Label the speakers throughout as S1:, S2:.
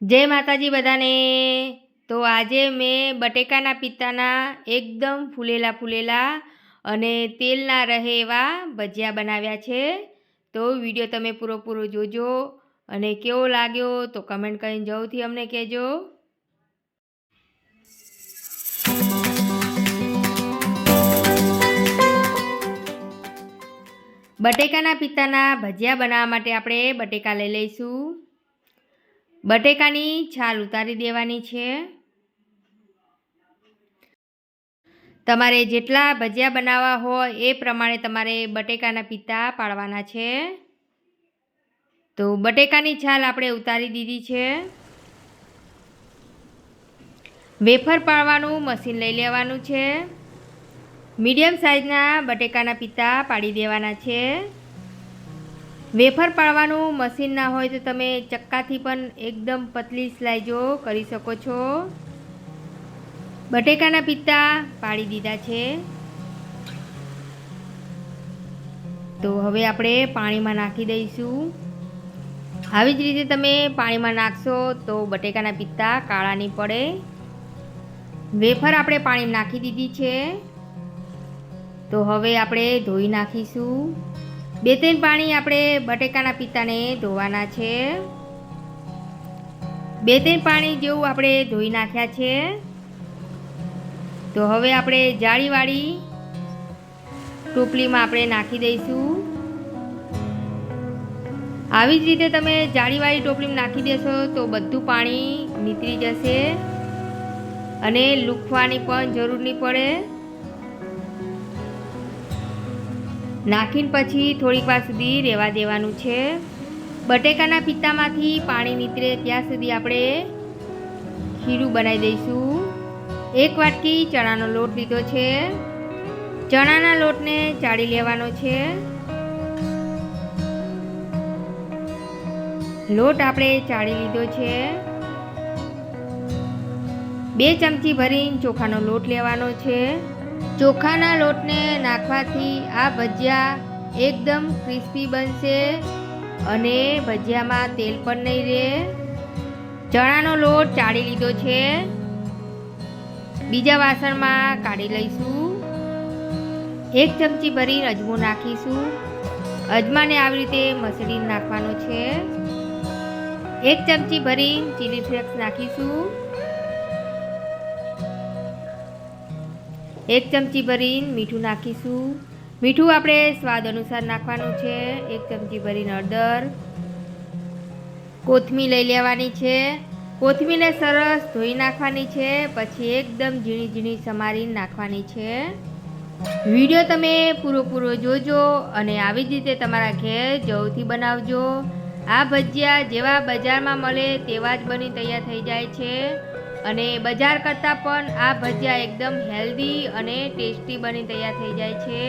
S1: જય માતાજી બધાને। તો આજે મેં બટેકાના પિત્તાના એકદમ ફૂલેલા અને તેલના રહે એવા ભજીયા બનાવ્યા છે। તો વિડીયો તમે પૂરો જોજો અને કેવો લાગ્યો તો કમેન્ટ કરીને જરૂરથી અમને કહેજો। બટેકાના પિત્તાના ભજીયા બનાવવા માટે આપણે બટેકા લઈ લઈશું। બટેકાની છાલ ઉતારી દેવાની છે। તમારે જેટલા ભજીયા બનાવવા હોય એ પ્રમાણે તમારે બટેકાના પિત્તા પાડવાના છે। તો બટેકાની છાલ આપણે ઉતારી દીધી છે। વેફર પાડવાનું મશીન લઈ લેવાનું છે। મીડિયમ સાઇઝના બટેકાના પિત્તા પાડી દેવાના છે। વેફર પાડવાનું મશીન ના હોય તો તમે ચક્કાથી પણ એકદમ પતલી સ્લાઇજો કરી શકો છો। બટેકાના પિત્તા પાડી દીધા છે। તો હવે આપણે પાણીમાં નાખી દઈશું। આવી જ રીતે તમે પાણીમાં નાખશો તો બટેકાના પિત્તા કાળા નહીં પડે। વેફર આપણે પાણીમાં નાખી દીધી છે। તો હવે આપણે ધોઈ નાખીશું। 2-3 પાણી આપણે બટેકાના પિત્તાને ધોવાના છે। 2-3 પાણી જેવું આપણે ધોઈ નાખ્યા છે। તો હવે આપણે જાળીવાળી ટોપલીમાં આપણે નાખી દઈશું। આવી જ રીતે તમે જાળીવાળી ટોપલીમાં નાખી દેશો તો બધું પાણી નીતરી જશે અને લૂખવાની પણ જરૂર નહીં પડે। નાખીને પછી થોડીક વાર સુધી રહેવા દેવાનું છે। બટેકાના પિત્તામાંથી પાણી નીતરે ત્યાં સુધી આપણે ખીરું બનાવી દઈશું। 1 વાટકી ચણાનો લોટ લીધો છે। ચણાના લોટને ચાળી લેવાનો છે। લોટ આપણે ચાળી લીધો છે। 2 ચમચી ભરીને ચોખાનો લોટ લેવાનો છે। ચોખાના લોટને નાખવાથી આ ભજીયા એકદમ ક્રિસ્પી બનશે અને ભજીયામાં તેલ પણ નહીં રહે। ચણાનો લોટ ચાળી લીધો છે। બીજા વાસણમાં કાઢી લઈશું। 1 ચમચી ભરીને અજમો નાખીશું। અજમાને આવી રીતે મસળીને નાખવાનો છે। 1 ચમચી ભરીને ચીલી ફ્લેક્સ નાખીશું। 1 ચમચી ભરીને મીઠું નાખીશું। મીઠું આપણે સ્વાદ અનુસાર નાખવાનું છે। 1 ચમચી ભરીને હળદર। કોથમીર લઈ લેવાની છે। કોથમીરને સરસ ધોઈ નાખવાની છે। પછી એકદમ ઝીણી સમારીને નાખવાની છે। વિડીયો તમે પૂરો જોજો અને આવી જ રીતે તમારા ઘેર જરૂરથી બનાવજો। આ ભજીયા જેવા બજારમાં મળે તેવા જ બની તૈયાર થઈ જાય છે અને બજાર કરતાં પણ આ ભજીયા એકદમ હેલ્ધી અને ટેસ્ટી બની તૈયાર થઈ જાય છે।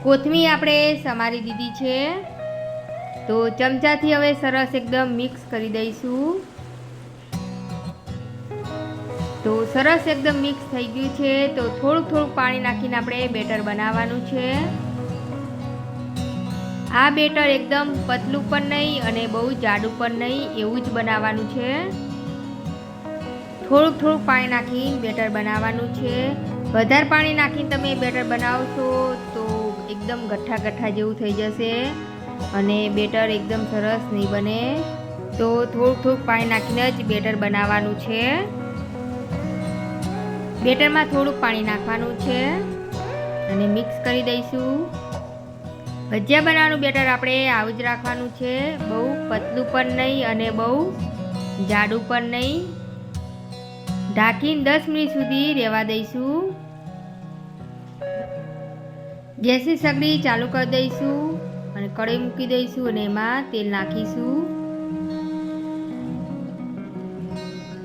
S1: કોથમીર આપણે સમારી દીધી છે। તો ચમચાથી હવે સરસ એકદમ મિક્સ કરી દઈશું। તો સરસ એકદમ મિક્સ થઈ ગયું છે। તો થોડુંક પાણી નાખીને આપણે બેટર બનાવવાનું છે। આ બેટર એકદમ પતલું પણ નહીં અને બહુ જાડું પણ નહીં એવું જ બનાવવાનું છે। થોડુંક પાણી નાખીને બેટર બનાવવાનું છે। વધારે પાણી નાખીને તમે બેટર બનાવશો તો એકદમ ગઠ્ઠા જેવું થઈ જશે અને બેટર એકદમ સરસ નહીં બને। તો થોડુંક પાણી નાખીને જ બેટર બનાવવાનું છે। બેટરમાં થોડુંક પાણી નાખવાનું છે અને મિક્સ કરી દઈશું। ભજીયા બનાવવાનું બેટર આપણે આવું જ રાખવાનું છે। બહુ પતલું પણ નહીં અને બહુ જાડું પણ નહીં। ઢાંકીને 10 મિનિટ સુધી રહેવા દઈશું। ગેસની સગડી ચાલુ કરી દઈશું અને કઢાઈ મૂકી દઈશું અને એમાં તેલ નાખીશું।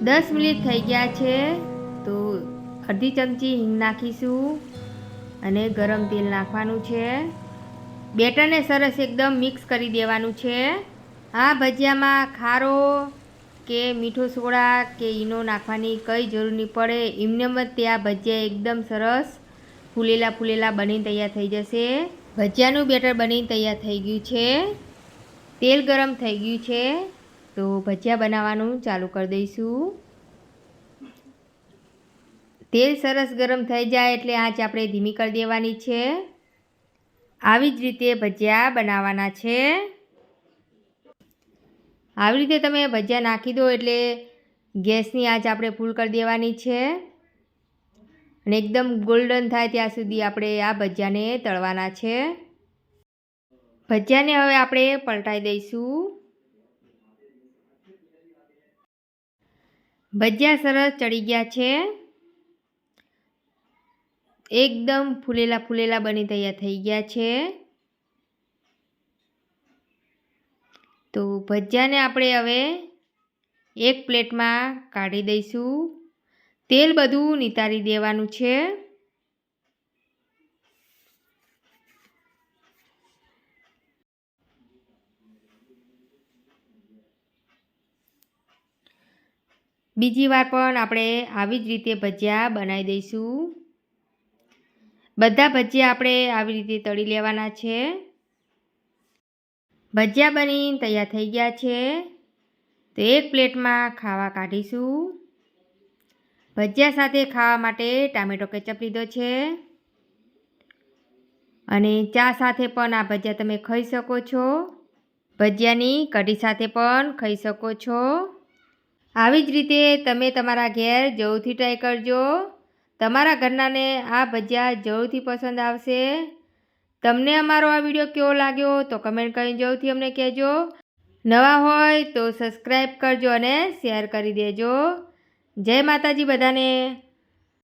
S1: 10 મિનિટ થઈ ગયા છે તો અડધી ચમચી હિંગ નાખીશું અને ગરમ તેલ નાખવાનું છે। બેટરને સરસ એકદમ મિક્સ કરી દેવાનું છે। આ ભજીયામાં ખારો કે મીઠો સોડા કે ઈનો નાખવાની કંઈ જરૂર નહીં પડે। એમનેમ જ તે આ ભજીયા એકદમ સરસ ફૂલેલા બનીને તૈયાર થઈ જશે। ભજીયાનું બેટર બનીને તૈયાર થઈ ગયું છે। તેલ ગરમ થઈ ગયું છે। તો ભજીયા બનાવવાનું ચાલુ કરી દઈશું. તેલ સરસ ગરમ થઈ જાય એટલે આંચ આપણે ધીમી કરી દેવાની છે. આવી જ રીતે ભજીયા બનાવવાના છે. આવી રીતે તમે ભજીયા નાખી દો એટલે ગેસની આંચ આપણે ફૂલ કરી દેવાની છે અને એકદમ ગોલ્ડન થાય ત્યાં સુધી આપણે આ ભજીયાને તળવાના છે. ભજીયાને હવે આપણે પલટાઈ દઈશું. ભજીયા સરસ ચડી ગયા છે. એકદમ ફૂલેલા ફૂલેલા બની તૈયાર થઈ ગયા છે. તો ભજીયાને આપણે હવે એક પ્લેટમાં કાઢી દઈશું. તેલ બધું નિતારી દેવાનું છે. બીજી વાર પણ આપણે આવી જ રીતે ભજીયા બનાવી દઈશું. બધા ભજીયા આપણે આવી રીતે તળી લેવાના છે. ભજીયા બની તૈયાર થઈ ગયા છે. તો એક પ્લેટમાં ખાવા કાઢીશું. ભજીયા સાથે ખાવા માટે ટામેટો કેચઅપ લીધો છે અને ચા સાથે પણ આ ભજીયા તમે ખાઈ શકો છો. ભજીયાની કઢી સાથે પણ ખાઈ શકો છો. આવી જ રીતે તમે તમારા ઘેર જરૂરથી ટ્રાય કરજો. તમારા ઘરનાને આ ભજીયા જરૂરથી પસંદ આવશે. તમને અમારો આ વિડીયો કેવો લાગ્યો તો કમેન્ટ કરીને જરૂરથી અમને કહેજો. નવા હોય તો સબસ્ક્રાઈબ કરજો અને શેર કરી દેજો. જય માતાજી બધાને.